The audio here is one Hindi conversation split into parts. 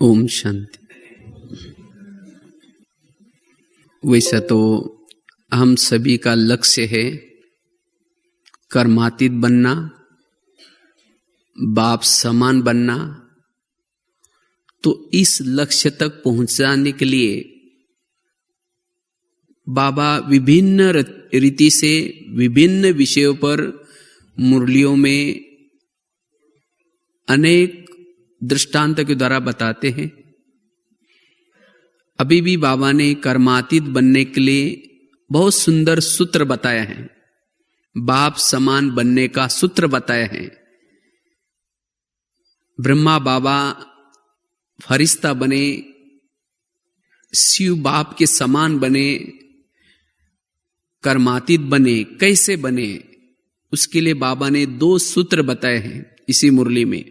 ओम शांति। वैसा तो हम सभी का लक्ष्य है कर्मातीत बनना, बाप समान बनना। तो इस लक्ष्य तक पहुंचाने के लिए बाबा विभिन्न रीति से विभिन्न विषयों पर मुरलियों में अनेक दृष्टांत के द्वारा बताते हैं। अभी भी बाबा ने कर्मातीत बनने के लिए बहुत सुंदर सूत्र बताया है, बाप समान बनने का सूत्र बताया है। ब्रह्मा बाबा फरिश्ता बने, शिव बाप के समान बने, कर्मातीत बने, कैसे बने, उसके लिए बाबा ने 2 सूत्र बताए हैं इसी मुरली में।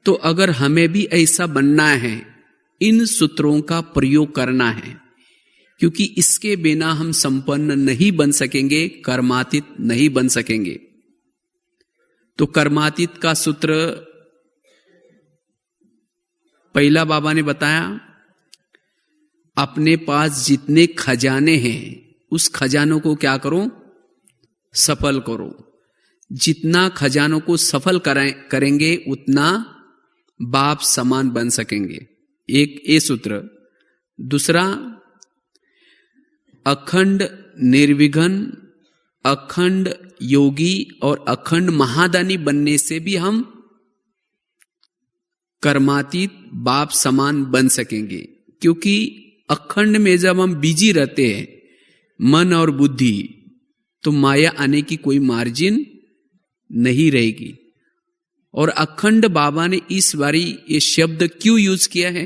तो अगर हमें भी ऐसा बनना है, इन सूत्रों का प्रयोग करना है, क्योंकि इसके बिना हम संपन्न नहीं बन सकेंगे, कर्मातीत नहीं बन सकेंगे। तो कर्मातीत का सूत्र पहला बाबा ने बताया, अपने पास जितने खजाने हैं उस खजानों को क्या करो, सफल करो। जितना खजानों को सफल करेंगे उतना बाप समान बन सकेंगे। एक ये सूत्र। दूसरा, अखंड निर्विघ्न, अखंड योगी और अखंड महादानी बनने से भी हम कर्मातीत बाप समान बन सकेंगे। क्योंकि अखंड में जब हम बिजी रहते हैं मन और बुद्धि, तो माया आने की कोई मार्जिन नहीं रहेगी। और अखंड बाबा ने इस बारी ये शब्द क्यों यूज किया है?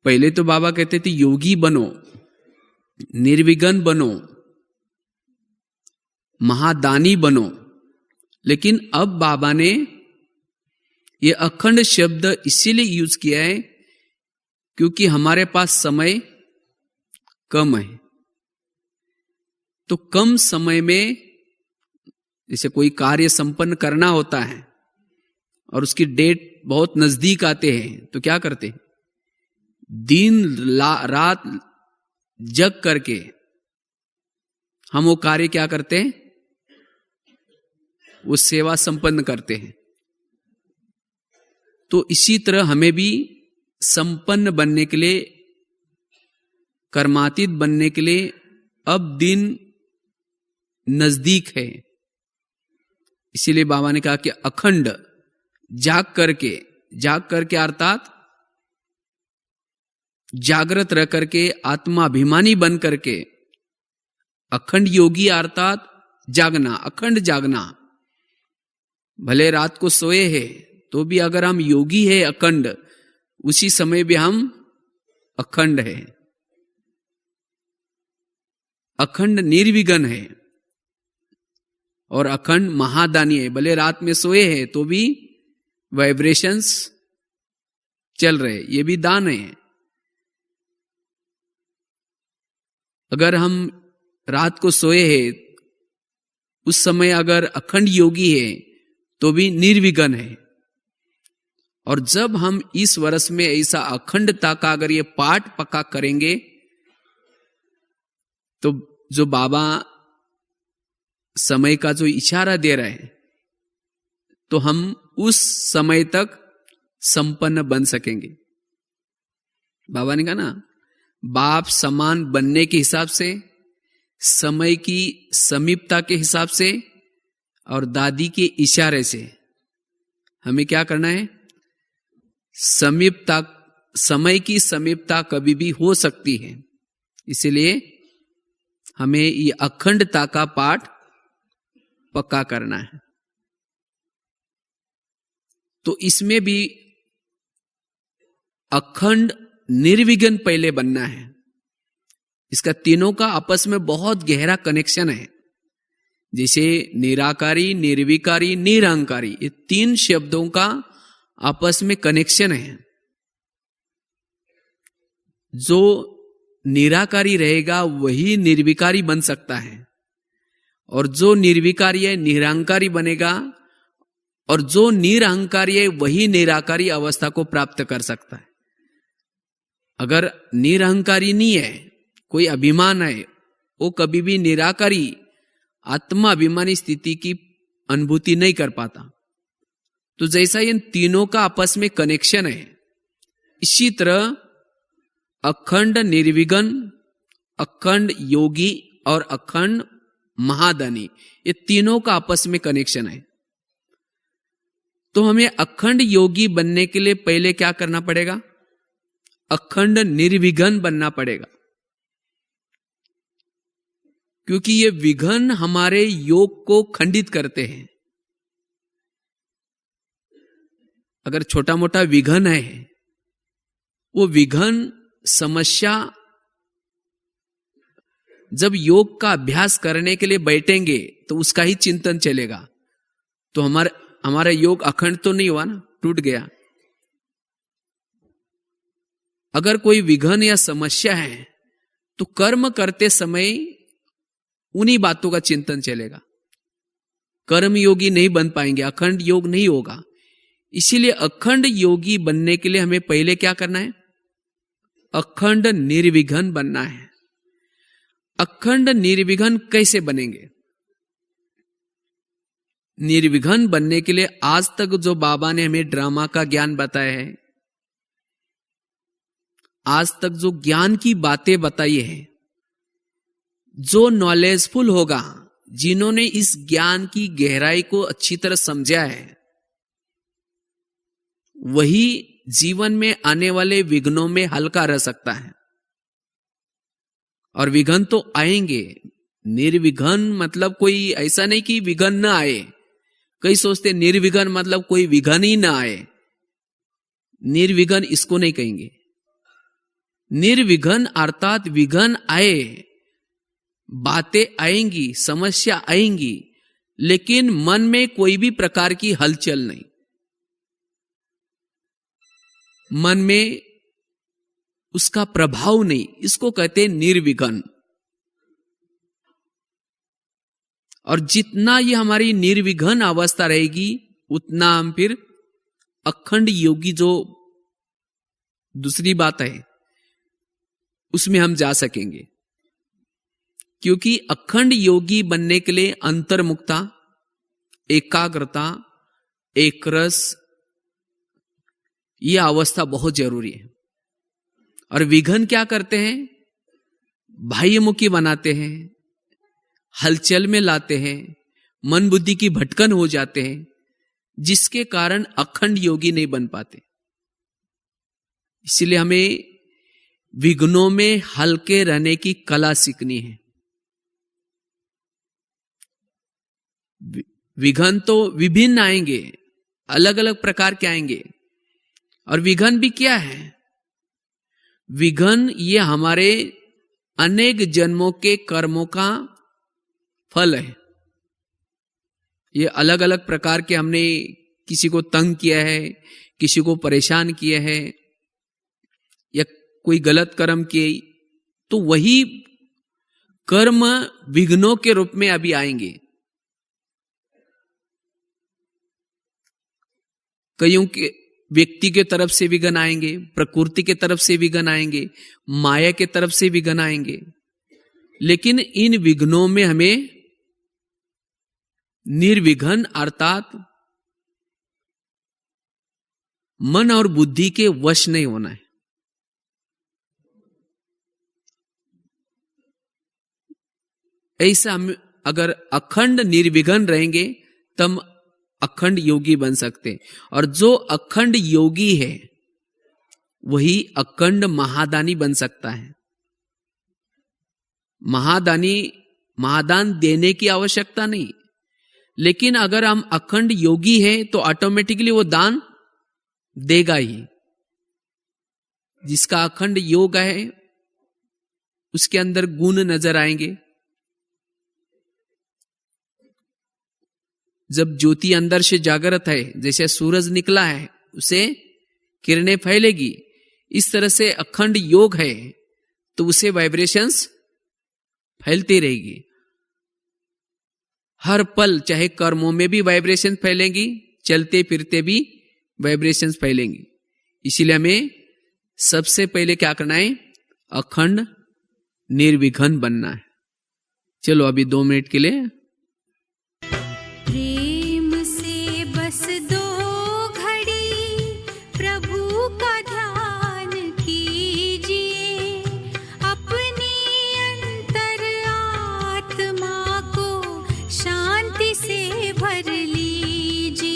पहले तो बाबा कहते थे योगी बनो, निर्विघ्न बनो, महादानी बनो, लेकिन अब बाबा ने ये अखंड शब्द इसीलिए यूज किया है क्योंकि हमारे पास समय कम है। तो कम समय में जैसे कोई कार्य संपन्न करना होता है और उसकी डेट बहुत नजदीक आते हैं, तो क्या करते हैं? दिन रात जग करके हम वो कार्य क्या करते हैं, वो सेवा संपन्न करते हैं। तो इसी तरह हमें भी संपन्न बनने के लिए, कर्मातीत बनने के लिए अब दिन नजदीक है। इसीलिए बाबा ने कहा कि अखंड जाग करके अर्थात जागृत रह करके, आत्माभिमानी बन करके, अखंड योगी अर्थात जागना, अखंड जागना। भले रात को सोए हैं तो भी अगर हम योगी है अखंड, उसी समय भी हम अखंड है, अखंड निर्विघ्न है और अखंड महादानी है। भले रात में सोए हैं तो भी वाइब्रेशंस चल रहे, ये भी दान है। अगर हम रात को सोए हैं उस समय अगर अखंड योगी है तो भी निर्विघ्न है। और जब हम इस वर्ष में ऐसा अखंडता का अगर ये पाठ पक्का करेंगे तो जो बाबा समय का जो इशारा दे रहे हैं, तो हम उस समय तक संपन्न बन सकेंगे। बाबा ने कहा ना, बाप समान बनने के हिसाब से, समय की समीपता के हिसाब से और दादी के इशारे से हमें क्या करना है? समीपता, समय की समीपता कभी भी हो सकती है, इसलिए हमें ये अखंडता का पाठ पक्का करना है। तो इसमें भी अखंड निर्विघ्न पहले बनना है। इसका तीनों का आपस में बहुत गहरा कनेक्शन है। जैसे निराकारी, निर्विकारी, निरहंकारी, ये 3 शब्दों का आपस में कनेक्शन है। जो निराकारी रहेगा वही निर्विकारी बन सकता है, और जो निर्विकारी है, निरहंकारी बनेगा, और जो निरहंकारी है वही निराकारी अवस्था को प्राप्त कर सकता है। अगर निरहंकारी नहीं है, कोई अभिमान है, वो कभी भी निराकारी आत्मा अभिमानी स्थिति की अनुभूति नहीं कर पाता। तो जैसा इन तीनों का आपस में कनेक्शन है, इसी तरह अखंड निर्विघ्न, अखंड योगी और अखंड महादानी, ये तीनों का आपस में कनेक्शन है। तो हमें अखंड योगी बनने के लिए पहले क्या करना पड़ेगा? अखंड निर्विघ्न बनना पड़ेगा, क्योंकि ये विघ्न हमारे योग को खंडित करते हैं। अगर छोटा मोटा विघ्न है, वो विघ्न समस्या जब योग का अभ्यास करने के लिए बैठेंगे तो उसका ही चिंतन चलेगा, तो हमारा योग अखंड तो नहीं हुआ ना, टूट गया। अगर कोई विघ्न या समस्या है तो कर्म करते समय उन्हीं बातों का चिंतन चलेगा, कर्म योगी नहीं बन पाएंगे, अखंड योग नहीं होगा। इसीलिए अखंड योगी बनने के लिए हमें पहले क्या करना है? अखंड निर्विघ्न बनना है। अखंड निर्विघ्न कैसे बनेंगे? निर्विघ्न बनने के लिए आज तक जो बाबा ने हमें ड्रामा का ज्ञान बताया है, आज तक जो ज्ञान की बातें बताई है, जो नॉलेजफुल होगा, जिन्होंने इस ज्ञान की गहराई को अच्छी तरह समझा है, वही जीवन में आने वाले विघ्नों में हल्का रह सकता है। और विघ्न तो आएंगे, निर्विघ्न मतलब कोई ऐसा नहीं कि विघ्न न आए। कई सोचते निर्विघ्न मतलब कोई विघ्न ही ना आए। निर्विघ्न इसको नहीं कहेंगे। निर्विघ्न अर्थात विघ्न आए, बातें आएंगी, समस्या आएंगी, लेकिन मन में कोई भी प्रकार की हलचल नहीं, मन में उसका प्रभाव नहीं, इसको कहते हैं निर्विघ्न। और जितना ये हमारी निर्विघ्न अवस्था रहेगी, उतना हम फिर अखंड योगी, जो दूसरी बात है, उसमें हम जा सकेंगे। क्योंकि अखंड योगी बनने के लिए अंतर्मुखता, एकाग्रता, एकरस, यह अवस्था बहुत जरूरी है। और विघ्न क्या करते हैं? बाह्यमुखी बनाते हैं, हलचल में लाते हैं, मन बुद्धि की भटकन हो जाते हैं, जिसके कारण अखंड योगी नहीं बन पाते। इसलिए हमें विघ्नों में हल्के रहने की कला सीखनी है। विघ्न तो विभिन्न आएंगे, अलग अलग प्रकार के आएंगे। और विघ्न भी क्या है? विघ्न ये हमारे अनेक जन्मों के कर्मों का फल है। ये अलग अलग प्रकार के, हमने किसी को तंग किया है, किसी को परेशान किया है, या कोई गलत कर्म किए, तो वही कर्म विघ्नों के रूप में अभी आएंगे। कईयों के व्यक्ति के तरफ से विघ्न आएंगे, प्रकृति के तरफ से विघ्न आएंगे, माया के तरफ से विघ्न आएंगे। लेकिन इन विघ्नों में हमें निर्विघ्न अर्थात मन और बुद्धि के वश नहीं होना है। ऐसा हम अगर अखंड निर्विघ्न रहेंगे तब अखंड योगी बन सकते। और जो अखंड योगी है वही अखंड महादानी बन सकता है। महादान देने की आवश्यकता नहीं, लेकिन अगर हम अखंड योगी हैं तो ऑटोमेटिकली वो दान देगा ही। जिसका अखंड योग है उसके अंदर गुण नजर आएंगे। जब ज्योति अंदर से जागृत है, जैसे सूरज निकला है, उसे किरणें फैलेगी। इस तरह से अखंड योग है तो उसे वाइब्रेशंस फैलती रहेगी। हर पल चाहे कर्मों में भी वाइब्रेशन फैलेंगी, चलते फिरते भी वाइब्रेशंस फैलेंगी। इसीलिए हमें सबसे पहले क्या करना है, अखंड निर्विघ्न बनना है। चलो अभी 2 मिनट के लिए प्रेम से बस 2 घड़ी प्रभु का ध्यान कीजिए, अपनी अंतर आत्मा को शांति से भर लीजिए,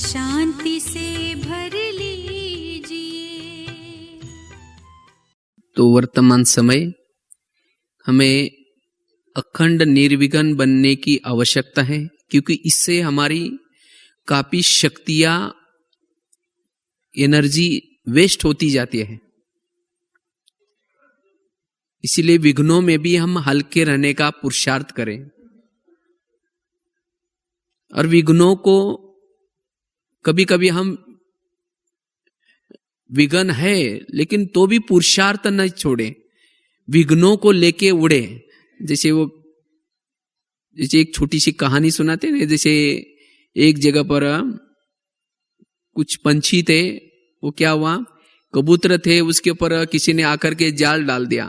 शांति से भर लीजिए। तो वर्तमान समय हमें अखंड निर्विघ्न बनने की आवश्यकता है, क्योंकि इससे हमारी काफी शक्तियां, एनर्जी वेस्ट होती जाती है। इसीलिए विघ्नों में भी हम हल्के रहने का पुरुषार्थ करें। और विघ्नों को कभी कभी हम विघ्न है लेकिन तो भी पुरुषार्थ न छोड़े, विघ्नों को लेके उड़े। जैसे एक छोटी सी कहानी सुनाते हैं, जैसे एक जगह पर कुछ पंछी थे, वो क्या हुआ, कबूतर थे, उसके ऊपर किसी ने आकर के जाल डाल दिया।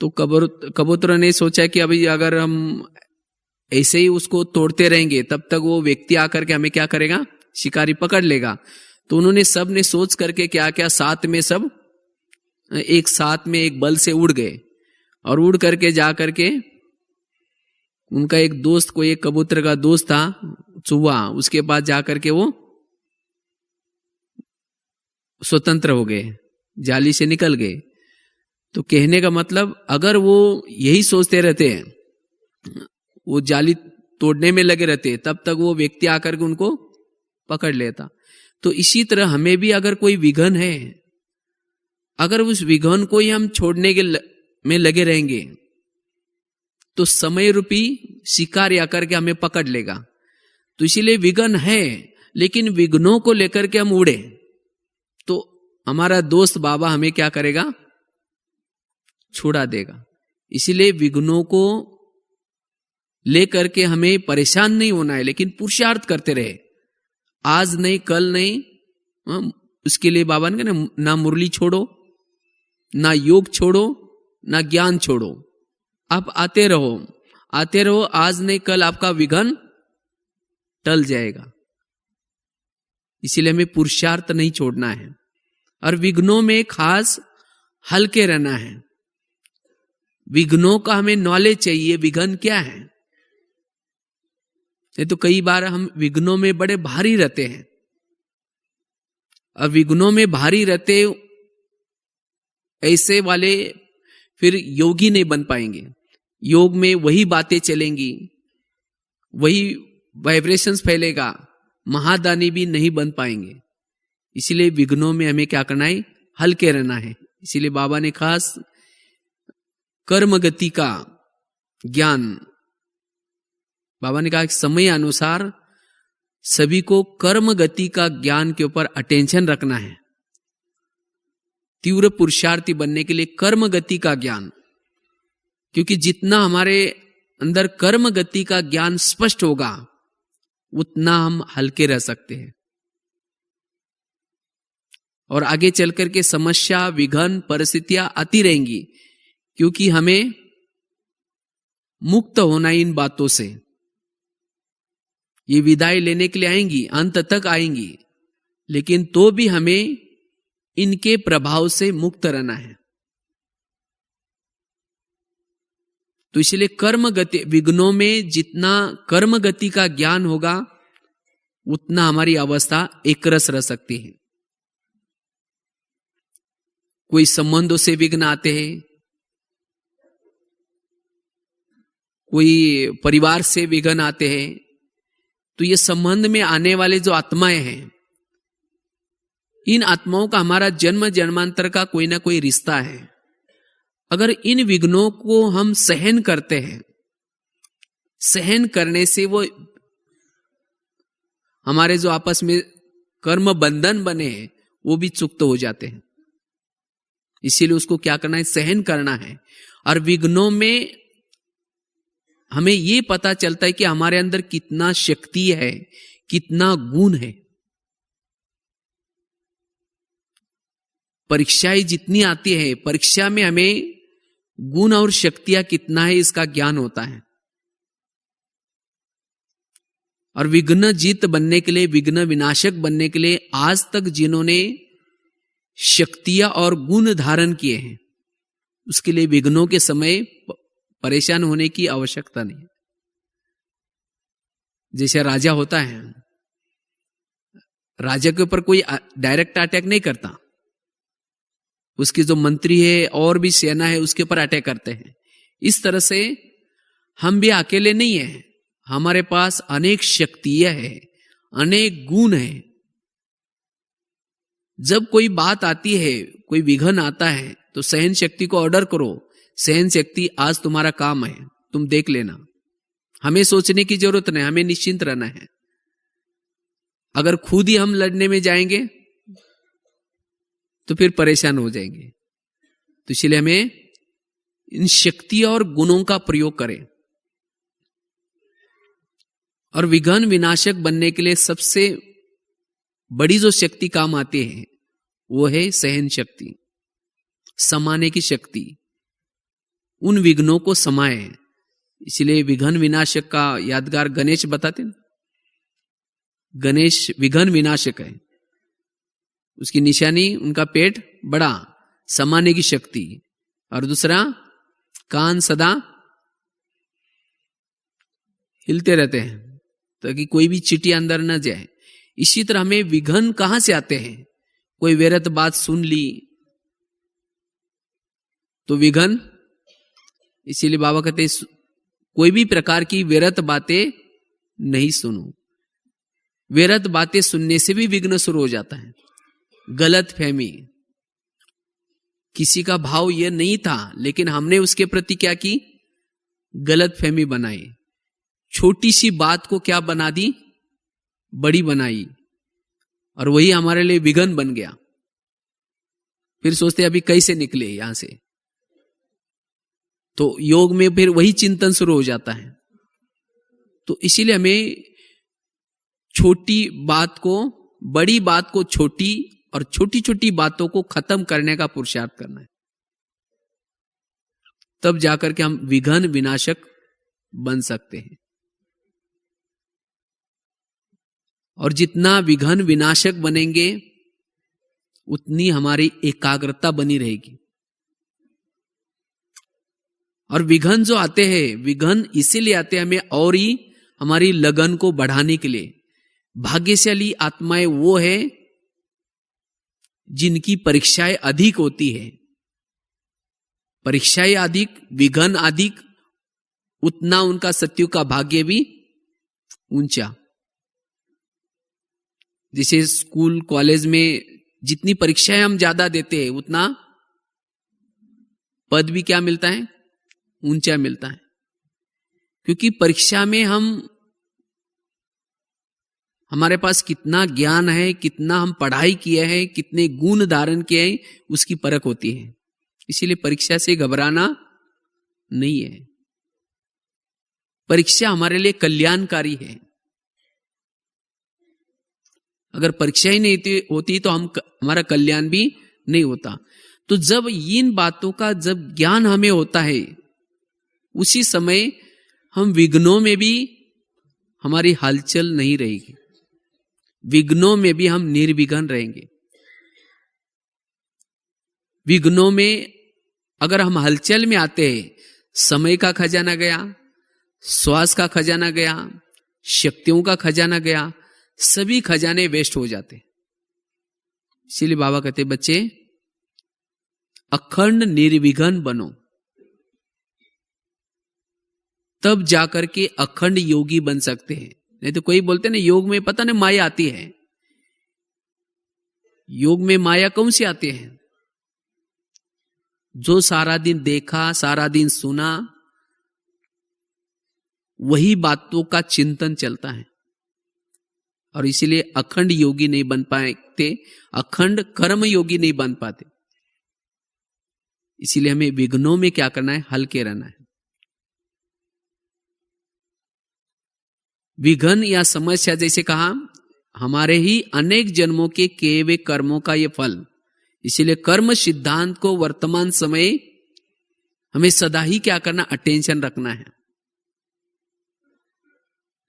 तो कबूतर ने सोचा कि अभी अगर हम ऐसे ही उसको तोड़ते रहेंगे तब तक वो व्यक्ति आकर के हमें क्या करेगा, शिकारी पकड़ लेगा। तो उन्होंने सब ने सोच करके क्या क्या, साथ में सब एक साथ में एक बल से उड़ गए। और उड़ करके जा करके उनका एक दोस्त, कोई एक कबूतर का दोस्त था, चूहा, उसके पास जाकर के वो स्वतंत्र हो गए, जाली से निकल गए। तो कहने का मतलब, अगर वो यही सोचते रहते हैं, वो जाली तोड़ने में लगे रहते, तब तक वो व्यक्ति आकर के उनको पकड़ लेता। तो इसी तरह हमें भी अगर कोई विघ्न है, अगर उस विघ्न को ही हम छोड़ने के में लगे रहेंगे तो समय रूपी शिकार आकर के हमें पकड़ लेगा। तो इसीलिए विघ्न है, लेकिन विघ्नों को लेकर के हम उड़े तो हमारा दोस्त बाबा हमें क्या करेगा, छुड़ा देगा। इसीलिए विघ्नों को लेकर के हमें परेशान नहीं होना है, लेकिन पुरुषार्थ करते रहे। आज नहीं, कल नहीं, उसके लिए बाबा ने कहा ना मुरली छोड़ो, ना योग छोड़ो, ना ज्ञान छोड़ो, आप आते रहो, आते रहो। आज नहीं कल आपका विघ्न टल जाएगा। इसीलिए हमें पुरुषार्थ नहीं छोड़ना है और विघ्नों में खास हल्के रहना है। विघ्नों का हमें नॉलेज चाहिए, विघ्न क्या है। नहीं तो कई बार हम विघ्नों में बड़े भारी रहते हैं, और विघ्नों में भारी रहते ऐसे वाले फिर योगी नहीं बन पाएंगे। योग में वही बातें चलेंगी, वही वाइब्रेशंस फैलेगा, महादानी भी नहीं बन पाएंगे। इसलिए विघ्नों में हमें क्या करना है, हल्के रहना है। इसीलिए बाबा ने खास कर्म गति का ज्ञान, बाबा ने कहा कि समय अनुसार सभी को कर्म गति का ज्ञान के ऊपर अटेंशन रखना है। तीव्र पुरुषार्थी बनने के लिए कर्म गति का ज्ञान, क्योंकि जितना हमारे अंदर कर्म गति का ज्ञान स्पष्ट होगा उतना हम हल्के रह सकते हैं। और आगे चल करके समस्या, विघ्न, परिस्थितियां आती रहेंगी, क्योंकि हमें मुक्त होना इन बातों से। ये विदाई लेने के लिए आएंगी, अंत तक आएंगी, लेकिन तो भी हमें इनके प्रभाव से मुक्त रहना है। तो इसलिए कर्म गति, विघ्नों में जितना कर्म गति का ज्ञान होगा उतना हमारी अवस्था एकरस रह सकती है। कोई संबंधों से विघ्न आते हैं, कोई परिवार से विघ्न आते हैं, तो ये संबंध में आने वाले जो आत्माएं हैं, इन आत्माओं का हमारा जन्म जन्मांतर का कोई ना कोई रिश्ता है। अगर इन विघ्नों को हम सहन करते हैं, सहन करने से वो हमारे जो आपस में कर्म बंधन बने हैं वो भी चुक्त हो जाते हैं। इसीलिए उसको क्या करना है, सहन करना है। और विघ्नों में हमें ये पता चलता है कि हमारे अंदर कितना शक्ति है, कितना गुण है। परीक्षाएं जितनी आती है, परीक्षा में हमें गुण और शक्तियां कितना है इसका ज्ञान होता है। और विघ्न जीत बनने के लिए, विघ्न विनाशक बनने के लिए आज तक जिन्होंने शक्तियां और गुण धारण किए हैं, उसके लिए विघ्नों के समय परेशान होने की आवश्यकता नहीं। जैसे राजा होता है, राजा के ऊपर कोई डायरेक्ट अटैक नहीं करता, उसकी जो मंत्री है और भी सेना है उसके ऊपर अटैक करते हैं। इस तरह से हम भी अकेले नहीं हैं, हमारे पास अनेक शक्तियां हैं, अनेक गुण हैं। जब कोई बात आती है, कोई विघ्न आता है, तो सहन शक्ति को ऑर्डर करो, सहन शक्ति आज तुम्हारा काम है, तुम देख लेना। हमें सोचने की जरूरत नहीं, हमें निश्चिंत रहना है। अगर खुद ही हम लड़ने में जाएंगे तो फिर परेशान हो जाएंगे। तो इसलिए हमें इन शक्तियों और गुणों का प्रयोग करें। और विघ्न विनाशक बनने के लिए सबसे बड़ी जो शक्ति काम आती है वो है सहन शक्ति, समाने की शक्ति। उन विघ्नों को समाए। इसलिए विघ्न विनाशक का यादगार गणेश बताते हैं। गणेश विघ्न विनाशक है, उसकी निशानी उनका पेट बड़ा, समाने की शक्ति, और दूसरा कान सदा हिलते रहते हैं ताकि कोई भी चींटी अंदर न जाए। इसी तरह हमें विघ्न कहां से आते हैं? कोई व्यर्थ बात सुन ली तो विघ्न। इसीलिए बाबा कहते हैं कोई भी प्रकार की व्यर्थ बातें नहीं सुनो। व्यर्थ बातें सुनने से भी विघ्न शुरू हो जाता है। गलत फहमी, किसी का भाव यह नहीं था लेकिन हमने उसके प्रति क्या की? गलत फहमी बनाई। छोटी सी बात को क्या बना दी? बड़ी बनाई, और वही हमारे लिए विघ्न बन गया। फिर सोचते अभी कैसे निकले यहां से। तो योग में फिर वही चिंतन शुरू हो जाता है। तो इसीलिए हमें छोटी बात को, बड़ी बात को छोटी, और छोटी छोटी बातों को खत्म करने का पुरुषार्थ करना है। तब जाकर के हम विघ्न विनाशक बन सकते हैं। और जितना विघ्न विनाशक बनेंगे उतनी हमारी एकाग्रता बनी रहेगी। और विघ्न जो आते हैं, विघ्न इसीलिए आते हैं हमें और ही हमारी लगन को बढ़ाने के लिए। भाग्यशाली आत्माएं वो है जिनकी परीक्षाएं अधिक होती है। परीक्षाएं अधिक, विघ्न अधिक, उतना उनका सत्युग का भाग्य भी ऊंचा। जैसे स्कूल कॉलेज में जितनी परीक्षाएं हम ज्यादा देते हैं उतना पद भी क्या मिलता है? ऊंचा मिलता है। क्योंकि परीक्षा में हमारे पास कितना ज्ञान है, कितना हम पढ़ाई किए हैं, कितने गुण धारण किए हैं, उसकी परख होती है। इसीलिए परीक्षा से घबराना नहीं है। परीक्षा हमारे लिए कल्याणकारी है। अगर परीक्षा ही नहीं होती तो हमारा कल्याण भी नहीं होता। तो जब इन बातों का जब ज्ञान हमें होता है, उसी समय हम विघ्नों में भी हमारी हलचल नहीं रहेगी। विघ्नों में भी हम निर्विघ्न रहेंगे। विघ्नों में अगर हम हलचल में आते हैं, समय का खजाना गया, श्वास का खजाना गया, शक्तियों का खजाना गया, सभी खजाने वेस्ट हो जाते। इसीलिए बाबा कहते बच्चे अखंड निर्विघ्न बनो, तब जाकर के अखंड योगी बन सकते हैं। नहीं तो कोई बोलते ना योग में पता नहीं माया आती है। योग में माया कौन सी आती है? जो सारा दिन देखा, सारा दिन सुना, वही बातों का चिंतन चलता है। और इसीलिए अखंड योगी नहीं बन पाते, अखंड कर्म योगी नहीं बन पाते। इसीलिए हमें विघ्नों में क्या करना है? हल्के रहना है। विघन या समस्या, जैसे कहा, हमारे ही अनेक जन्मों के किए हुए कर्मों का ये फल। इसीलिए कर्म सिद्धांत को वर्तमान समय हमें सदा ही क्या करना, अटेंशन रखना है।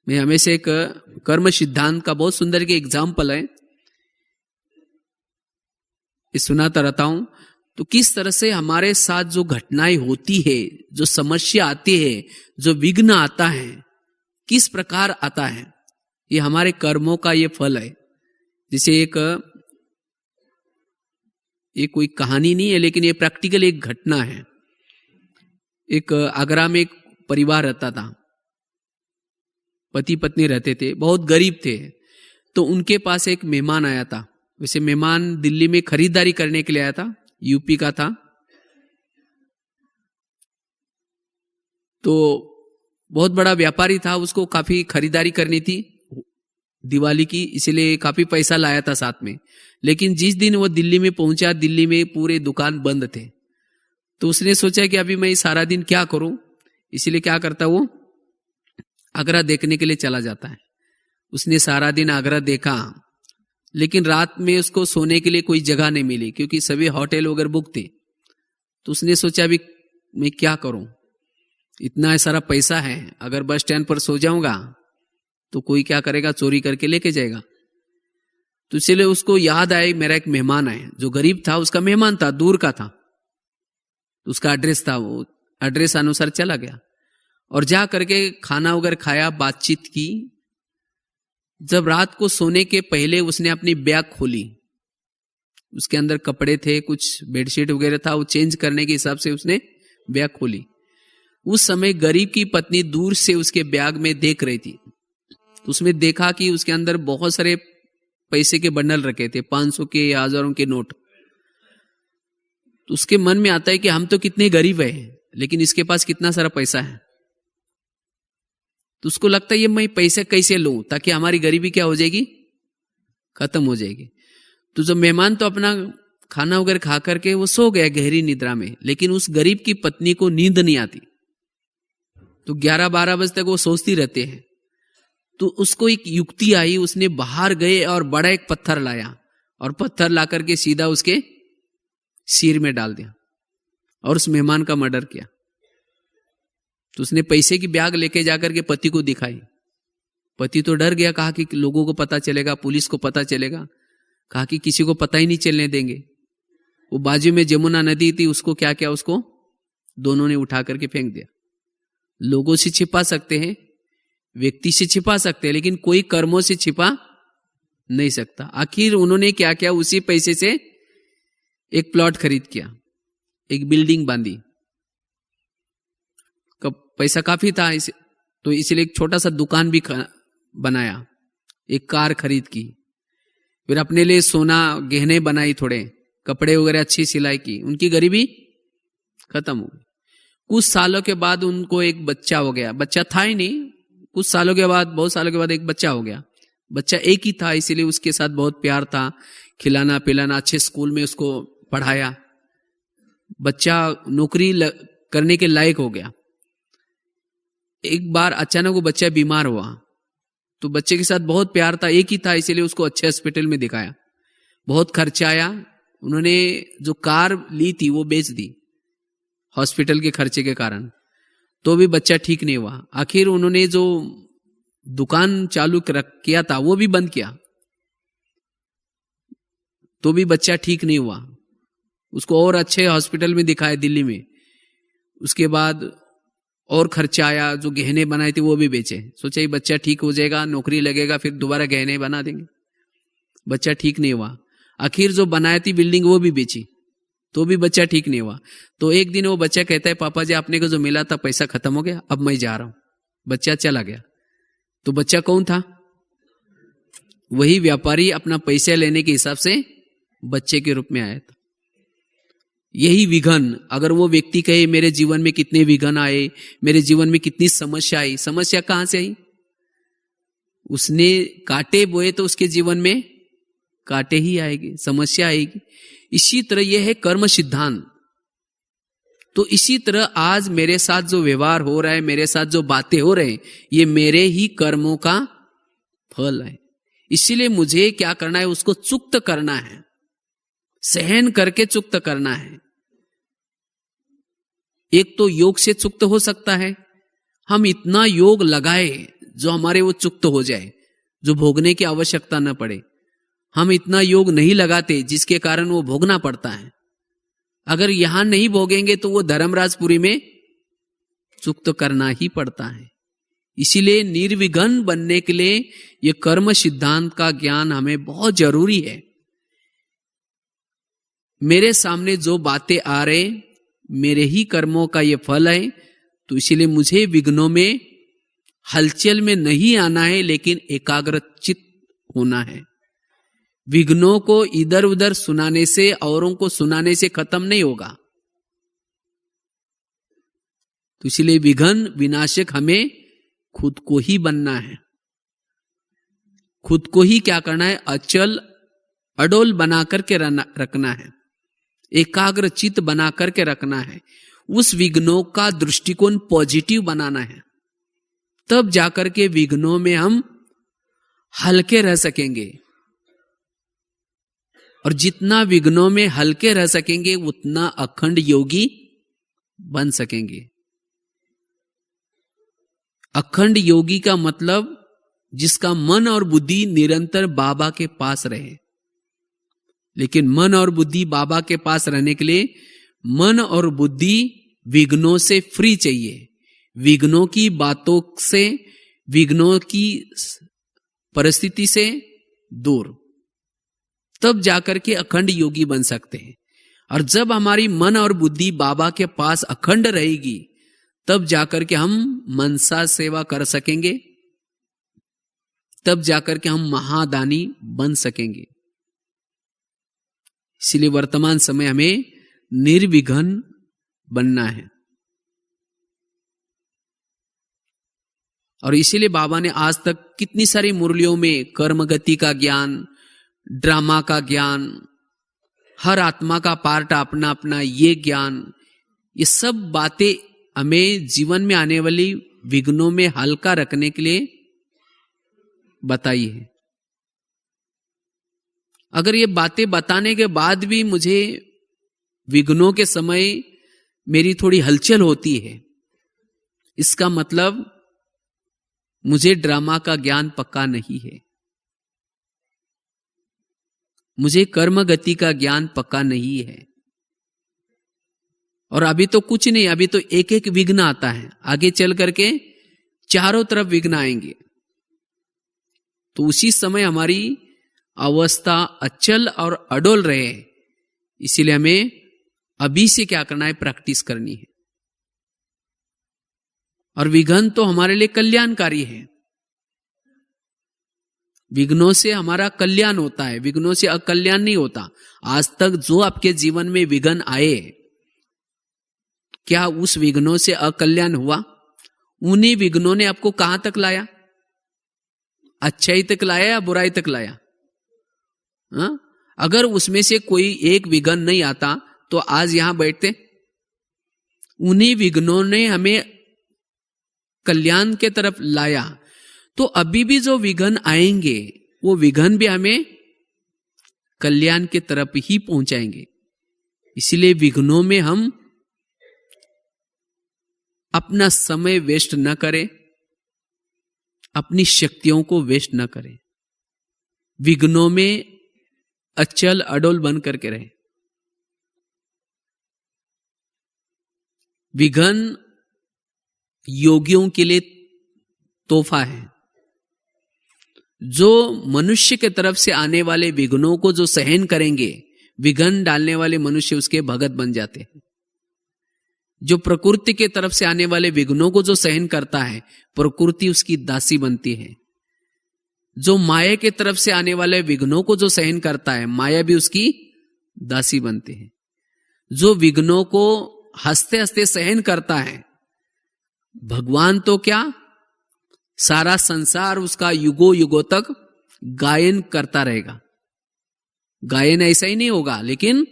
मैं हमेशा एक कर्म सिद्धांत का बहुत सुंदर के एग्जाम्पल है, सुनाता रहता हूं। तो किस तरह से हमारे साथ जो घटनाएं होती है, जो समस्या आती है, जो विघ्न आता है, किस प्रकार आता है, ये हमारे कर्मों का ये फल है। जैसे ये कोई कहानी नहीं है, लेकिन ये प्रैक्टिकल एक घटना है। एक आगरा में एक परिवार रहता था, पति पत्नी रहते थे, बहुत गरीब थे। तो उनके पास एक मेहमान आया था। वैसे मेहमान दिल्ली में खरीदारी करने के लिए आया था, यूपी का था। तो बहुत बड़ा व्यापारी था, उसको काफी खरीदारी करनी थी दिवाली की, इसलिए काफी पैसा लाया था साथ में। लेकिन जिस दिन वो दिल्ली में पहुंचा, दिल्ली में पूरे दुकान बंद थे। तो उसने सोचा कि अभी मैं सारा दिन क्या करूं, इसलिए क्या करता, वो आगरा देखने के लिए चला जाता है। उसने सारा दिन आगरा देखा, लेकिन रात में उसको सोने के लिए कोई जगह नहीं मिली, क्योंकि सभी होटल वगैरह बुक थे। तो उसने सोचा अभी मैं क्या करूं, इतना सारा पैसा है, अगर बस स्टैंड पर सो जाऊंगा तो कोई क्या करेगा, चोरी करके लेके जाएगा। तो इसलिए उसको याद आए, मेरा एक मेहमान है जो गरीब था, उसका मेहमान था, दूर का था, तो उसका एड्रेस था, वो एड्रेस अनुसार चला गया और जा करके खाना वगैरह खाया, बातचीत की। जब रात को सोने के पहले उसने अपनी बैग खोली, उसके अंदर कपड़े थे, कुछ बेडशीट वगैरह था, वो चेंज करने के हिसाब से उसने बैग खोली। उस समय गरीब की पत्नी दूर से उसके बैग में देख रही थी। तो उसमें देखा कि उसके अंदर बहुत सारे पैसे के बंडल रखे थे, 500 के या हजारों के नोट। तो उसके मन में आता है कि हम तो कितने गरीब हैं, लेकिन इसके पास कितना सारा पैसा है। तो उसको लगता है ये मैं पैसे कैसे लूं ताकि हमारी गरीबी क्या हो जाएगी, खत्म हो जाएगी। तो जो मेहमान तो अपना खाना वगैरह खा करके वो सो गया गहरी निद्रा में, लेकिन उस गरीब की पत्नी को नींद नहीं आती। तो 11-12 बजे तक वो सोचती रहते हैं। तो उसको एक युक्ति आई, उसने बाहर गए और बड़ा एक पत्थर लाया और पत्थर ला करके सीधा उसके सिर में डाल दिया और उस मेहमान का मर्डर किया। तो उसने पैसे की बैग लेके जाकर के पति को दिखाई। पति तो डर गया, कहा कि लोगों को पता चलेगा, पुलिस को पता चलेगा। कहा कि किसी को पता ही नहीं चलने देंगे। वो बाजू में जमुना नदी थी, उसको क्या किया, उसको दोनों ने उठा करके फेंक दिया। लोगों से छिपा सकते हैं, व्यक्ति से छिपा सकते हैं, लेकिन कोई कर्मों से छिपा नहीं सकता। आखिर उन्होंने क्या किया, उसी पैसे से एक प्लॉट खरीद किया, एक बिल्डिंग बांधी। पैसा काफी था तो इसलिए एक छोटा सा दुकान भी बनाया, एक कार खरीद की, फिर अपने लिए सोना गहने बनाई, थोड़े कपड़े वगैरह अच्छी सिलाई की। उनकी गरीबी खत्म हो गई। कुछ सालों के बाद उनको एक बच्चा हो गया, बच्चा था ही नहीं, कुछ सालों के बाद, बहुत सालों के बाद एक बच्चा हो गया। बच्चा एक ही था, इसीलिए उसके साथ बहुत प्यार था, खिलाना पिलाना, अच्छे स्कूल में उसको पढ़ाया। बच्चा नौकरी करने के लायक हो गया। एक बार अचानक वो बच्चा बीमार हुआ, तो बच्चे के साथ बहुत प्यार था, एक ही था, इसीलिए उसको अच्छे हॉस्पिटल में दिखाया। बहुत खर्चा आया, उन्होंने जो कार ली थी वो बेच दी हॉस्पिटल के खर्चे के कारण, तो भी बच्चा ठीक नहीं हुआ। आखिर उन्होंने जो दुकान चालू किया था वो भी बंद किया, तो भी बच्चा ठीक नहीं हुआ। उसको और अच्छे हॉस्पिटल में दिखाया दिल्ली में। उसके बाद और खर्चा आया, जो गहने बनाए थे वो भी बेचे। सोचा ये बच्चा ठीक हो जाएगा, नौकरी लगेगा, फिर दोबारा गहने बना देंगे। बच्चा ठीक नहीं हुआ। आखिर जो बनाई थी बिल्डिंग वो भी बेची, तो भी बच्चा ठीक नहीं हुआ। तो एक दिन वो बच्चा कहता है, पापा जी आपने को जो मिला था पैसा खत्म हो गया, अब मैं जा रहा हूं। बच्चा चला गया। तो बच्चा कौन था? वही व्यापारी अपना पैसे लेने के हिसाब से बच्चे के रूप में आया था। यही विघन, अगर वो व्यक्ति कहे मेरे जीवन में कितने विघन आए, मेरे जीवन में कितनी समस्या आई, समस्या कहां से आई? उसने कांटे बोए तो उसके जीवन में कांटे ही आएंगे, समस्या आएगी। इसी तरह यह है कर्म सिद्धांत। तो इसी तरह आज मेरे साथ जो व्यवहार हो रहा है, मेरे साथ जो बातें हो रहे हैं, ये मेरे ही कर्मों का फल है। इसीलिए मुझे क्या करना है, उसको चुक्त करना है, सहन करके चुक्त करना है। एक तो योग से चुक्त हो सकता है, हम इतना योग लगाए जो हमारे वो चुक्त हो जाए, जो भोगने की आवश्यकता न पड़े। हम इतना योग नहीं लगाते जिसके कारण वो भोगना पड़ता है। अगर यहां नहीं भोगेंगे तो वो धर्मराजपुरी में चुक्त करना ही पड़ता है। इसीलिए निर्विघ्न बनने के लिए ये कर्म सिद्धांत का ज्ञान हमें बहुत जरूरी है। मेरे सामने जो बातें आ रहे, मेरे ही कर्मों का ये फल है, तो इसीलिए मुझे विघ्नों में, हलचल में नहीं आना है, लेकिन एकाग्रचित होना है। विघ्नों को इधर उधर सुनाने से, औरों को सुनाने से खत्म नहीं होगा। तो इसलिए विघ्न विनाशक हमें खुद को ही बनना है, खुद को ही क्या करना है, अचल अडोल बना करके रखना है, एकाग्र चित्त बना करके रखना है। उस विघ्नों का दृष्टिकोण पॉजिटिव बनाना है, तब जाकर के विघ्नों में हम हल्के रह सकेंगे। और जितना विघ्नों में हल्के रह सकेंगे उतना अखंड योगी बन सकेंगे। अखंड योगी का मतलब जिसका मन और बुद्धि निरंतर बाबा के पास रहे। लेकिन मन और बुद्धि बाबा के पास रहने के लिए मन और बुद्धि विघ्नों से फ्री चाहिए, विघ्नों की बातों से, विघ्नों की परिस्थिति से दूर, तब जाकर के अखंड योगी बन सकते हैं। और जब हमारी मन और बुद्धि बाबा के पास अखंड रहेगी, तब जाकर के हम मनसा सेवा कर सकेंगे, तब जाकर के हम महादानी बन सकेंगे। इसलिए वर्तमान समय हमें निर्विघ्न बनना है। और इसीलिए बाबा ने आज तक कितनी सारी मुरलियों में कर्म गति का ज्ञान, ड्रामा का ज्ञान, हर आत्मा का पार्ट अपना अपना ये ज्ञान, ये सब बातें हमें जीवन में आने वाली विघ्नों में हल्का रखने के लिए बताई है। अगर ये बातें बताने के बाद भी मुझे विघ्नों के समय मेरी थोड़ी हलचल होती है, इसका मतलब मुझे ड्रामा का ज्ञान पक्का नहीं है, मुझे कर्म गति का ज्ञान पक्का नहीं है। और अभी तो कुछ नहीं, अभी तो एक एक विघ्न आता है, आगे चल करके चारों तरफ विघ्न आएंगे। तो उसी समय हमारी अवस्था अचल और अडोल रहे, इसीलिए हमें अभी से क्या करना है, प्रैक्टिस करनी है। और विघ्न तो हमारे लिए कल्याणकारी है। विघ्नों से हमारा कल्याण होता है, विघ्नों से अकल्याण नहीं होता। आज तक जो आपके जीवन में विघ्न आए, क्या उस विघ्नों से अकल्याण हुआ? उन्हीं विघ्नों ने आपको कहां तक लाया? अच्छाई तक लाया या बुराई तक लाया? हा? अगर उसमें से कोई एक विघ्न नहीं आता तो आज यहां बैठते? उन्हीं विघ्नों ने हमें कल्याण के तरफ लाया। तो अभी भी जो विघ्न आएंगे, वो विघ्न भी हमें कल्याण की तरफ ही पहुंचाएंगे। इसलिए विघ्नों में हम अपना समय वेस्ट न करें, अपनी शक्तियों को वेस्ट न करें, विघ्नों में अचल अडोल बन करके रहे। विघ्न योगियों के लिए तोहफा है। जो मनुष्य के तरफ से आने वाले विघ्नों को जो सहन करेंगे, विघ्न डालने वाले मनुष्य उसके भगत बन जाते हैं। जो प्रकृति के तरफ से आने वाले विघ्नों को जो सहन करता है, प्रकृति उसकी दासी बनती है। जो माया के तरफ से आने वाले विघ्नों को जो सहन करता है, माया भी उसकी दासी बनती है। जो विघ्नों को हंसते हंसते सहन करता है, भगवान तो क्या, सारा संसार उसका युगों युगों तक गायन करता रहेगा। गायन ऐसा ही नहीं होगा, लेकिन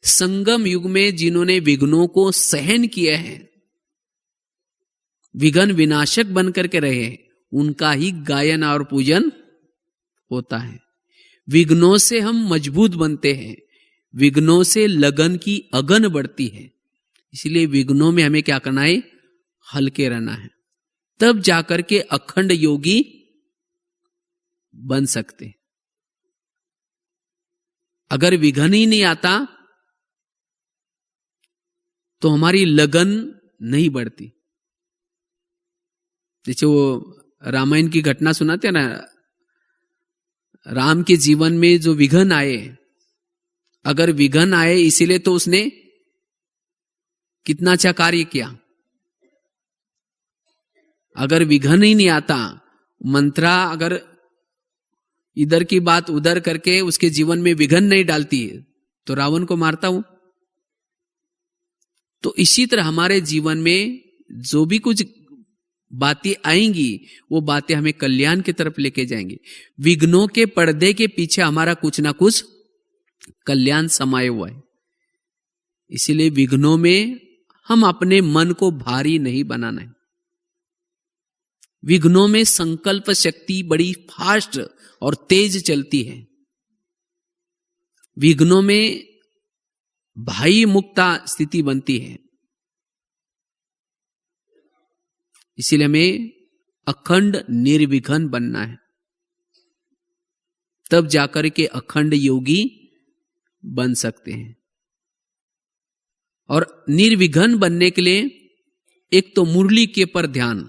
संगम युग में जिन्होंने विघ्नों को सहन किए हैं, विघ्न विनाशक बन करके रहे हैं, उनका ही गायन और पूजन होता है। विघ्नों से हम मजबूत बनते हैं, विघ्नों से लगन की अगन बढ़ती है। इसलिए विघ्नों में हमें क्या करना है? हल्के रहना है, तब जाकर के अखंड योगी बन सकते। अगर विघ्न ही नहीं आता तो हमारी लगन नहीं बढ़ती। जैसे वो रामायण की घटना सुनाते हैं ना, राम के जीवन में जो विघ्न आए, अगर विघ्न आए इसीलिए तो उसने कितना अच्छा कार्य किया। अगर विघ्न ही नहीं आता, मंत्रा अगर इधर की बात उधर करके उसके जीवन में विघ्न नहीं डालती है तो रावण को मारता हूं। तो इसी तरह हमारे जीवन में जो भी कुछ बातें आएंगी वो बातें हमें कल्याण की तरफ लेके जाएंगी। विघ्नों के पर्दे के पीछे हमारा कुछ ना कुछ कल्याण समाये हुआ है। इसीलिए विघ्नों में हम अपने मन को भारी नहीं बनाना है। विघ्नों में संकल्प शक्ति बड़ी फास्ट और तेज चलती है। विघ्नों में भय मुक्ता स्थिति बनती है। इसीलिए हमें अखंड निर्विघ्न बनना है, तब जाकर के अखंड योगी बन सकते हैं। और निर्विघ्न बनने के लिए एक तो मुरली के पर ध्यान।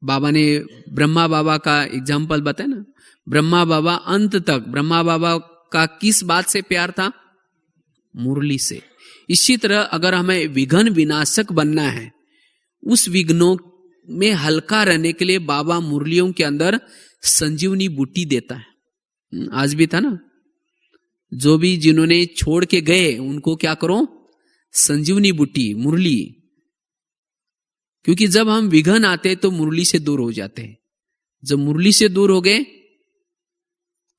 बाबा ने ब्रह्मा बाबा का एग्जाम्पल बताया ना, ब्रह्मा बाबा अंत तक, ब्रह्मा बाबा का किस बात से प्यार था? मुरली से। इसी तरह अगर हमें विघ्न विनाशक बनना है, उस विघ्नों में हल्का रहने के लिए बाबा मुरलियों के अंदर संजीवनी बूटी देता है। आज भी था ना, जो भी जिन्होंने छोड़ के गए उनको क्या करो? संजीवनी बूटी, मुरली। क्योंकि जब हम विघ्न आते तो मुरली से दूर हो जाते हैं। जब मुरली से दूर हो गए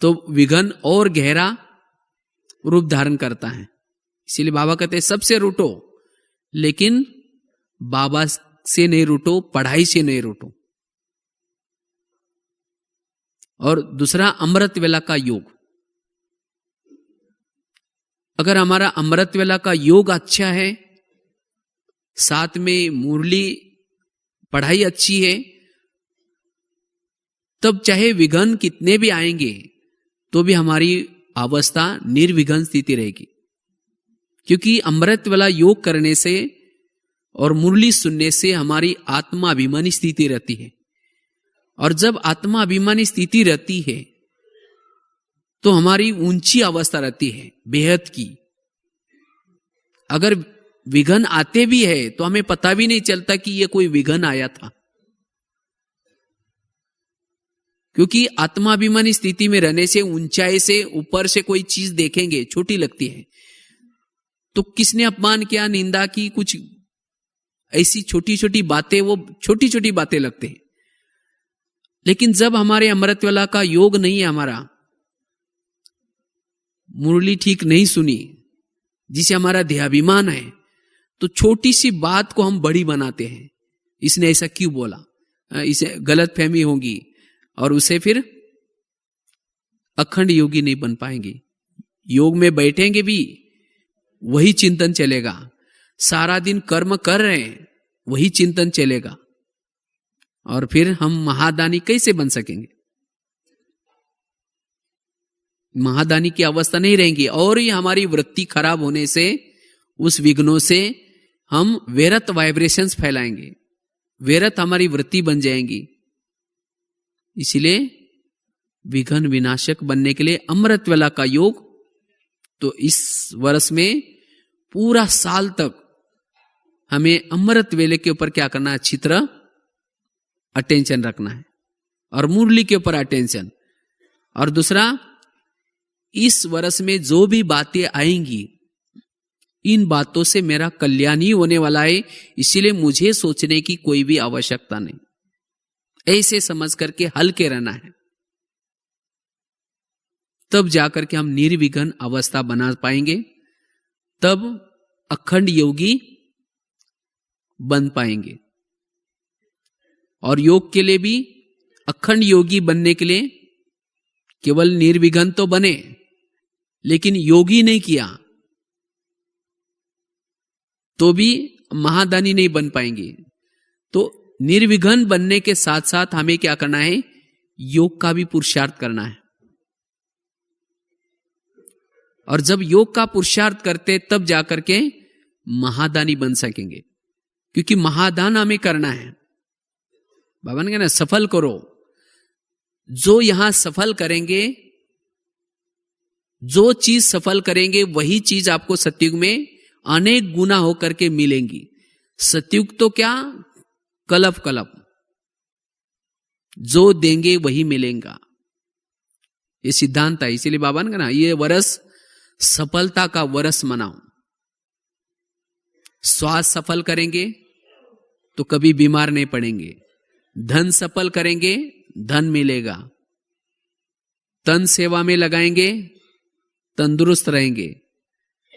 तो विघ्न और गहरा रूप धारण करता है। इसीलिए बाबा कहते हैं सबसे रूठो, लेकिन बाबा से नहीं रूठो, पढ़ाई से नहीं रूठो। और दूसरा अमृत वेला का योग। अगर हमारा अमृत वेला का योग अच्छा है, साथ में मुरली पढ़ाई अच्छी है, तब चाहे विघ्न कितने भी आएंगे तो भी हमारी अवस्था निर्विघ्न स्थिति रहेगी। क्योंकि अमृत वाला योग करने से और मुरली सुनने से हमारी आत्मा अभिमानी स्थिति रहती है। और जब आत्मा अभिमानी स्थिति रहती है तो हमारी ऊंची अवस्था रहती है, बेहद की। अगर विघ्न आते भी है तो हमें पता भी नहीं चलता कि ये कोई विघ्न आया था। क्योंकि आत्माभिमानी स्थिति में रहने से ऊंचाई से ऊपर से कोई चीज देखेंगे छोटी लगती है, तो किसने अपमान किया, निंदा की, कुछ ऐसी छोटी छोटी बातें, वो छोटी छोटी बातें लगते हैं। लेकिन जब हमारे अमृत वेला का योग नहीं है, हमारा मुरली ठीक नहीं सुनी, जिसे हमारा देहाभिमान है, तो छोटी सी बात को हम बड़ी बनाते हैं। इसने ऐसा क्यों बोला, इसे गलत फहमी होगी, और उसे फिर अखंड योगी नहीं बन पाएंगे। योग में बैठेंगे भी वही चिंतन चलेगा, सारा दिन कर्म कर रहे हैं वही चिंतन चलेगा, और फिर हम महादानी कैसे बन सकेंगे? महादानी की अवस्था नहीं रहेंगी। और ये हमारी वृत्ति खराब होने से, उस विघ्नों से हम वेरत वाइब्रेशंस फैलाएंगे, वेरत हमारी वृत्ति बन जाएंगी। इसीलिए विघ्न विनाशक बनने के लिए अमृत वेला का योग, तो इस वर्ष में पूरा साल तक हमें अमृत वेले के ऊपर क्या करना है? अच्छी तरह अटेंशन रखना है, और मुरली के ऊपर अटेंशन। और दूसरा, इस वर्ष में जो भी बातें आएंगी, इन बातों से मेरा कल्याण ही होने वाला है, इसीलिए मुझे सोचने की कोई भी आवश्यकता नहीं। ऐसे समझ करके हल्के रहना है। तब जाकर के हम निर्विघ्न अवस्था बना पाएंगे, तब अखंड योगी बन पाएंगे। और योग के लिए भी अखंड योगी बनने के लिए केवल निर्विघ्न तो बने, लेकिन योगी नहीं किया तो भी महादानी नहीं बन पाएंगे। तो निर्विघ्न बनने के साथ साथ हमें क्या करना है, योग का भी पुरुषार्थ करना है। और जब योग का पुरुषार्थ करते तब जाकर के महादानी बन सकेंगे, क्योंकि महादान हमें करना है। बाबा ने कहा ना, सफल करो। जो यहां सफल करेंगे, जो चीज सफल करेंगे वही चीज आपको सतयुग में अनेक गुना होकर के मिलेंगी। सतयुग तो क्या, कलप कलप, जो देंगे वही मिलेगा, ये सिद्धांत है। इसीलिए बाबा ने कहा ना, ये वर्ष सफलता का वर्ष मनाओ। स्वास्थ्य सफल करेंगे तो कभी बीमार नहीं पड़ेंगे, धन सफल करेंगे धन मिलेगा, तन सेवा में लगाएंगे तंदुरुस्त रहेंगे,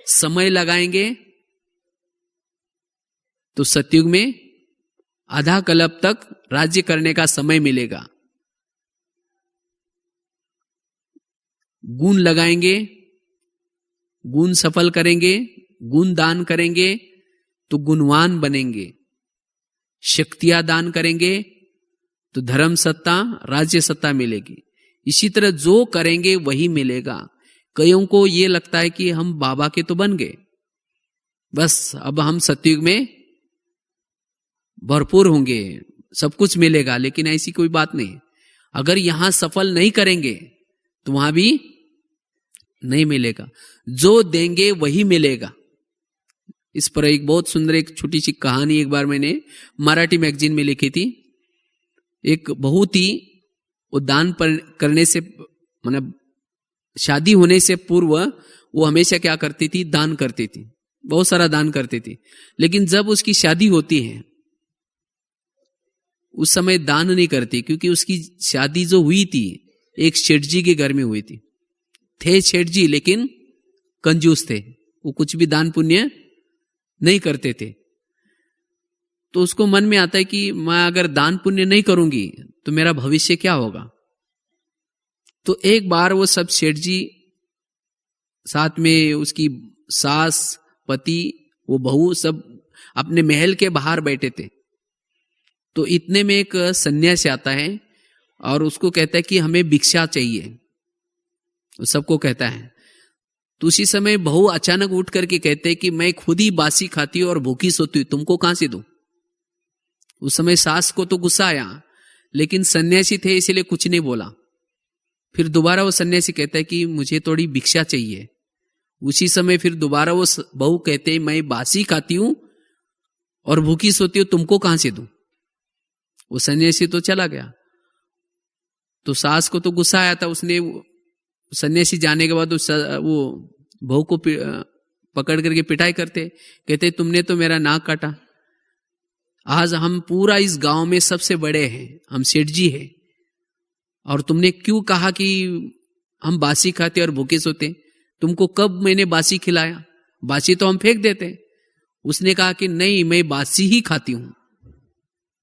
समय लगाएंगे तो सतयुग में आधा कल्प तक राज्य करने का समय मिलेगा। गुण लगाएंगे, गुण सफल करेंगे, गुण दान करेंगे तो गुणवान बनेंगे, शक्तियां दान करेंगे तो धर्म सत्ता राज्य सत्ता मिलेगी। इसी तरह जो करेंगे वही मिलेगा। कईयों को ये लगता है कि हम बाबा के तो बन गए, बस अब हम सतयुग में भरपूर होंगे, सब कुछ मिलेगा, लेकिन ऐसी कोई बात नहीं। अगर यहां सफल नहीं करेंगे तो वहां भी नहीं मिलेगा, जो देंगे वही मिलेगा। इस पर एक बहुत सुंदर एक छोटी सी कहानी एक बार मैंने मराठी मैगजीन में लिखी थी। एक बहुत ही वो दान करने से, मतलब शादी होने से पूर्व वो हमेशा क्या करती थी, दान करती थी, बहुत सारा दान करती थी। लेकिन जब उसकी शादी होती है उस समय दान नहीं करती, क्योंकि उसकी शादी जो हुई थी एक सेठ जी के घर में हुई थी। थे सेठ जी लेकिन कंजूस थे, वो कुछ भी दान पुण्य नहीं करते थे। तो उसको मन में आता है कि मैं अगर दान पुण्य नहीं करूंगी तो मेरा भविष्य क्या होगा। तो एक बार वो सब सेठ जी साथ में उसकी सास, पति, वो बहू सब अपने महल के बाहर बैठे थे। तो इतने में एक सन्यासी आता है और उसको कहता है कि हमें भिक्षा चाहिए, वो सबको कहता है। तो उसी समय बहू अचानक उठ करके कहते हैं कि मैं खुद ही बासी खाती हूं और भूखी सोती हूं, तुमको कहां से दूं। उस समय सास को तो गुस्सा आया, लेकिन सन्यासी थे इसलिए कुछ नहीं बोला। फिर दोबारा वो सन्यासी कहता है कि मुझे थोड़ी भिक्षा चाहिए। उसी समय फिर दोबारा वो बहू कहते हैं मैं बासी खाती हूं और भूखी सोती हूं, तुमको कहां से दूं। वो सन्यासी तो चला गया। तो सास को तो गुस्सा आया था, उसने सन्यासी जाने के बाद वो बहू को पकड़ करके पिटाई करते, कहते तुमने तो मेरा नाक काटा, आज हम पूरा इस गांव में सबसे बड़े हैं, हम सेठ जी हैं, और तुमने क्यों कहा कि हम बासी खाते और भूखे सोते। तुमको कब मैंने बासी खिलाया, बासी तो हम फेंक देते। उसने कहा कि नहीं, मैं बासी ही खाती हूं।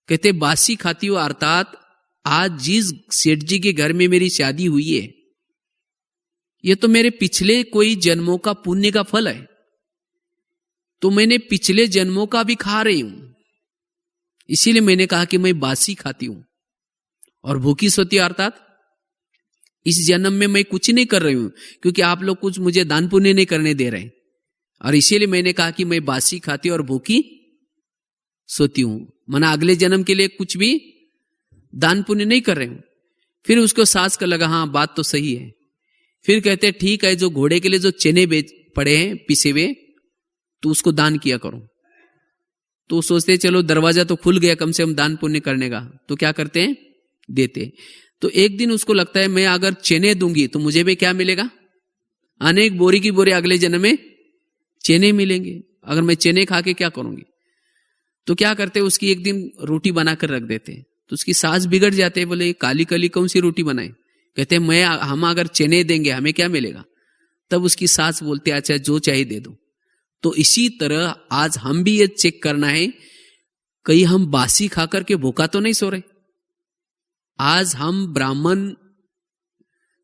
कहते बासी खाती हूं अर्थात आज जिस सेठ जी के घर में मेरी शादी हुई है ये तो मेरे पिछले कोई जन्मों का पुण्य का फल है, तो मैंने पिछले जन्मों का भी खा रही हूं, इसीलिए मैंने कहा कि मैं बासी खाती हूं। और भूखी सोती अर्थात इस जन्म में मैं कुछ नहीं कर रही हूं, क्योंकि आप लोग कुछ मुझे दान पुण्य नहीं करने दे रहे, और इसीलिए मैंने कहा कि मैं बासी खाती और भूखी सोती हूं, मना अगले जन्म के लिए कुछ भी दान पुण्य नहीं कर रहे हूं। फिर उसको सास का लगा हाँ बात तो सही है। फिर कहते ठीक है, जो घोड़े के लिए जो चने पड़े हैं पिसे हुए, तो उसको दान किया करो। तो सोचते चलो दरवाजा तो खुल गया कम से कम दान पुण्य करने का, तो क्या करते हैं, देते। तो एक दिन उसको लगता है मैं अगर चने दूंगी तो मुझे भी क्या मिलेगा, अनेक बोरी की बोरी अगले जन्म में चने मिलेंगे, अगर मैं चने खा के क्या करूंगी। तो क्या करते, उसकी एक दिन रोटी बनाकर रख देते। तो उसकी सास बिगड़ जाते, बोले काली काली कौन सी रोटी बनाए। कहते हम अगर चने देंगे हमें क्या मिलेगा? तब उसकी सास बोलते अच्छा जो चाहिए दे दो। तो इसी तरह आज हम भी ये चेक करना है, कहीं हम बासी खा करके भूखा तो नहीं सो रहे। आज हम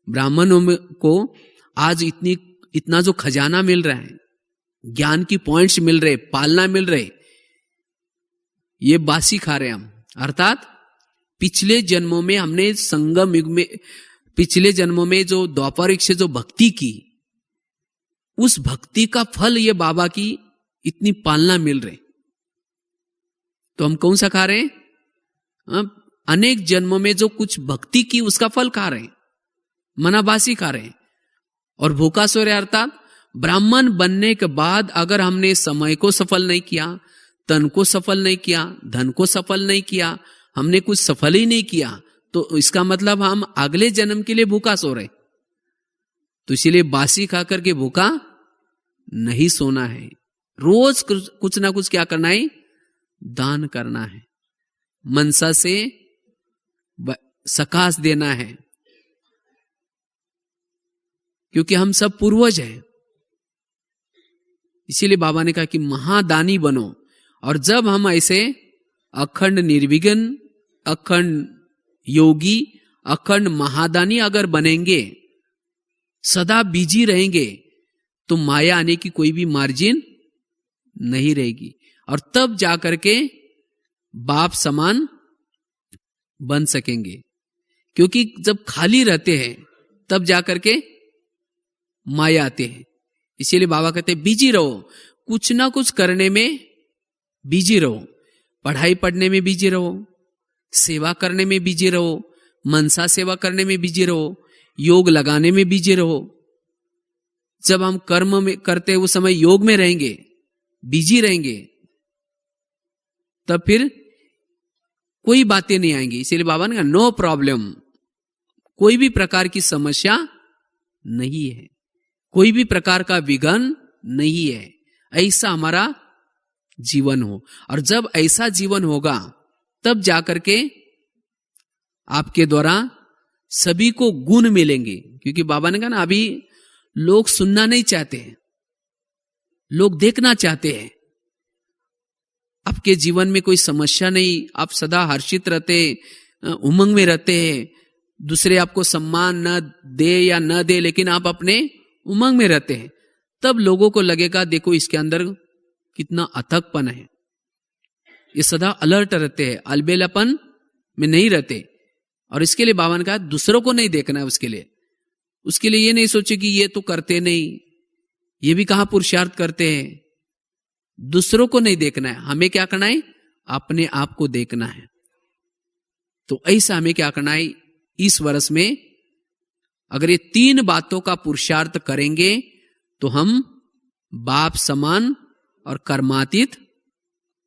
ब्राह्मणों को आज इतना जो खजाना मिल रहा है, ज्ञान की पॉइंट्स मिल रहे, पालना मिल रहे, ये बासी खा रहे हम। अर्थात पिछले जन्मों में हमने संगम युग में, पिछले जन्मों में जो द्वापर से जो भक्ति की, उस भक्ति का फल ये बाबा की इतनी पालना मिल रही। तो हम कौन सा खा रहे हैं? अनेक जन्मों में जो कुछ भक्ति की उसका फल खा रहे हैं, मनाबासी खा रहे हैं और भूखा सो रहे। अर्थात ब्राह्मण बनने के बाद अगर हमने समय को सफल नहीं किया, तन को सफल नहीं किया, धन को सफल नहीं किया, हमने कुछ सफल ही नहीं किया, तो इसका मतलब हम अगले जन्म के लिए भूखा सो रहे। तो इसीलिए बासी खा करके भूखा नहीं सोना है। रोज कुछ ना कुछ क्या करना है? दान करना है, मनसा से सकाश देना है, क्योंकि हम सब पूर्वज हैं। इसीलिए बाबा ने कहा कि महादानी बनो। और जब हम ऐसे अखंड निर्विघ्न, अखंड योगी, अखंड महादानी अगर बनेंगे, सदा बिजी रहेंगे, तो माया आने की कोई भी मार्जिन नहीं रहेगी। और तब जाकर के बाप समान बन सकेंगे। क्योंकि जब खाली रहते हैं तब जाकर के माया आते हैं। इसीलिए बाबा कहते हैं बिजी रहो, कुछ ना कुछ करने में बिजी रहो, पढ़ाई पढ़ने में बिजी रहो, सेवा करने में बिजी रहो, मनसा सेवा करने में बिजी रहो, योग लगाने में बिजी रहो। जब हम कर्म में करते हैं उस समय योग में रहेंगे, बिजी रहेंगे, तब फिर कोई बातें नहीं आएंगी। इसीलिए बाबा ने कहा नो प्रॉब्लम, कोई भी प्रकार की समस्या नहीं है, कोई भी प्रकार का विघ्न नहीं है। ऐसा हमारा जीवन हो, और जब ऐसा जीवन होगा तब जाकर के आपके द्वारा सभी को गुण मिलेंगे। क्योंकि बाबा ने कहा ना, अभी लोग सुनना नहीं चाहते हैं, लोग देखना चाहते हैं। आपके जीवन में कोई समस्या नहीं, आप सदा हर्षित रहते, उमंग में रहते हैं, दूसरे आपको सम्मान न दे या न दे, लेकिन आप अपने उमंग में रहते हैं। तब लोगों को लगेगा देखो इसके अंदर कितना अथकपन है, ये सदा अलर्ट रहते हैं, अलबेलापन में नहीं रहते। और इसके लिए बाबा ने कहा दूसरों को नहीं देखना है, उसके लिए ये नहीं सोचे कि ये तो करते नहीं, ये भी कहां पुरुषार्थ करते हैं। दूसरों को नहीं देखना है, हमें क्या करना है? अपने आप को देखना है। तो ऐसा हमें क्या करना है? इस वर्ष में अगर ये 3 बातों का पुरुषार्थ करेंगे तो हम बाप समान और कर्मातीत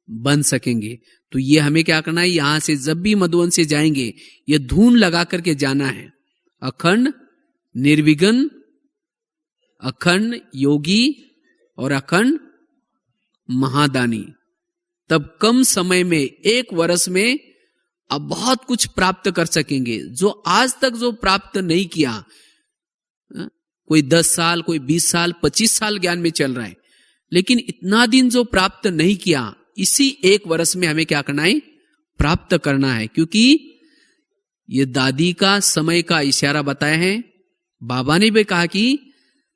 बन सकेंगे। तो ये हमें क्या करना है? यहां से जब भी मधुवन से जाएंगे, ये धून लगा करके जाना है, अखंड निर्विघ्न, अखंड योगी और अखंड महादानी। तब कम समय में, 1 वर्ष में आप बहुत कुछ प्राप्त कर सकेंगे, जो आज तक जो प्राप्त नहीं किया। कोई 10 साल, कोई 20 साल, 25 साल ज्ञान में चल रहा है, लेकिन इतना दिन जो प्राप्त नहीं किया, इसी 1 वर्ष में हमें क्या करना है? प्राप्त करना है। क्योंकि ये दादी का समय का इशारा बताया है, बाबा ने भी कहा कि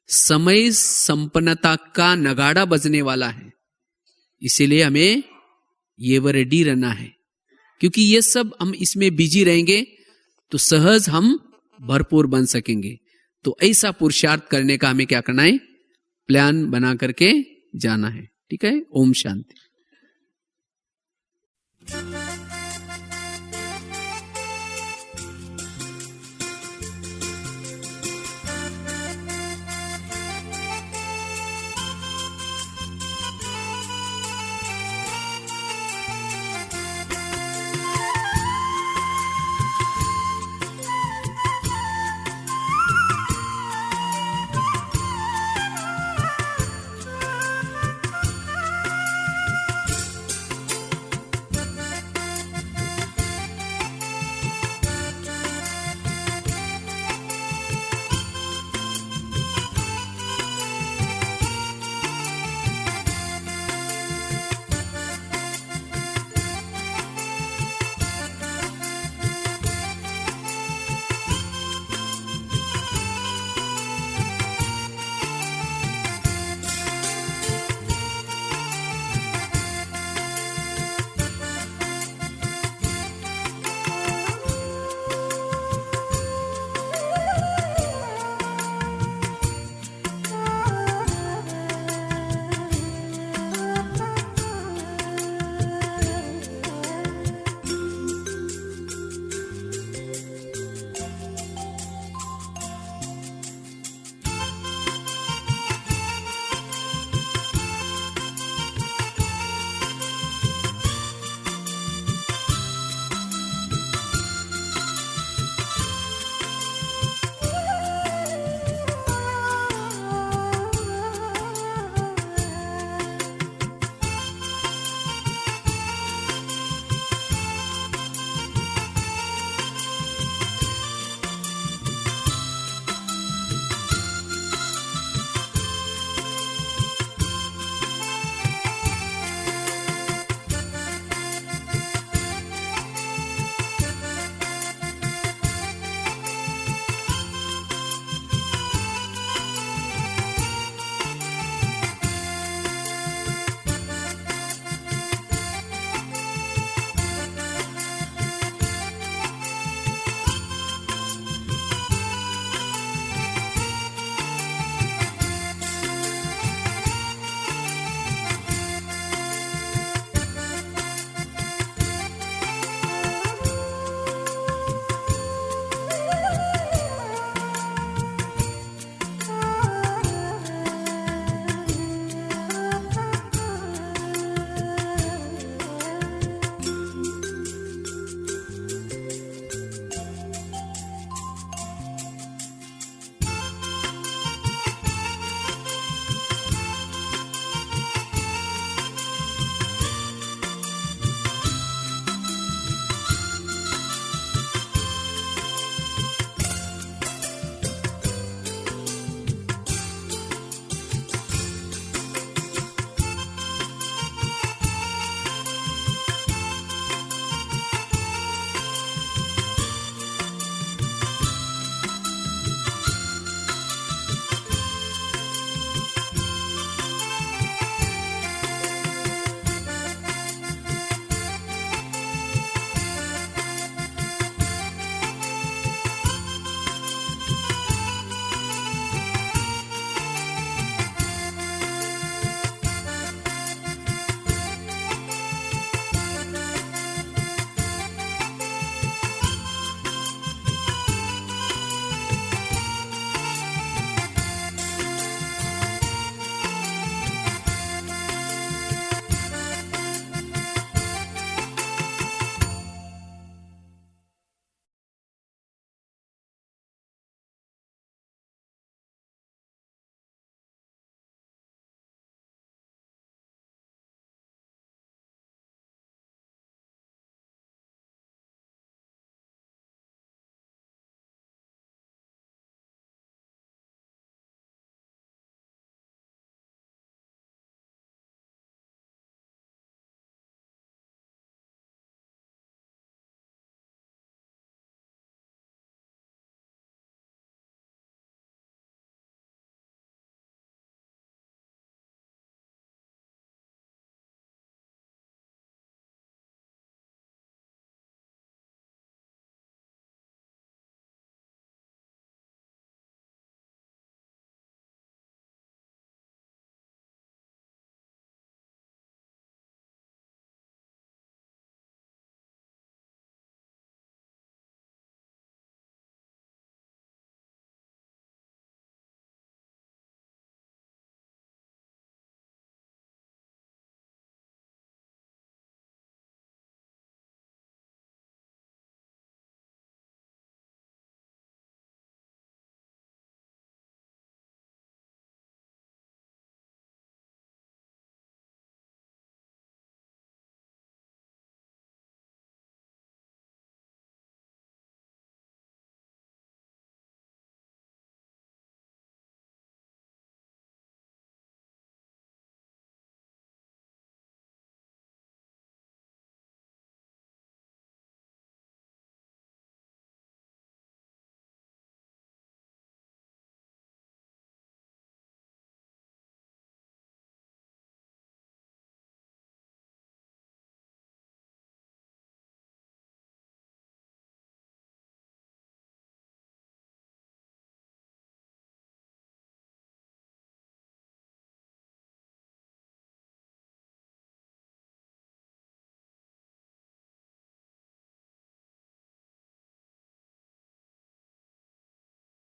समय संपन्नता का नगाड़ा बजने वाला है। इसीलिए हमें ये रेडी रहना है, क्योंकि ये सब हम इसमें बिजी रहेंगे तो सहज हम भरपूर बन सकेंगे। तो ऐसा पुरुषार्थ करने का हमें क्या करना है? प्लान बना करके जाना है। ठीक है। ओम शांति।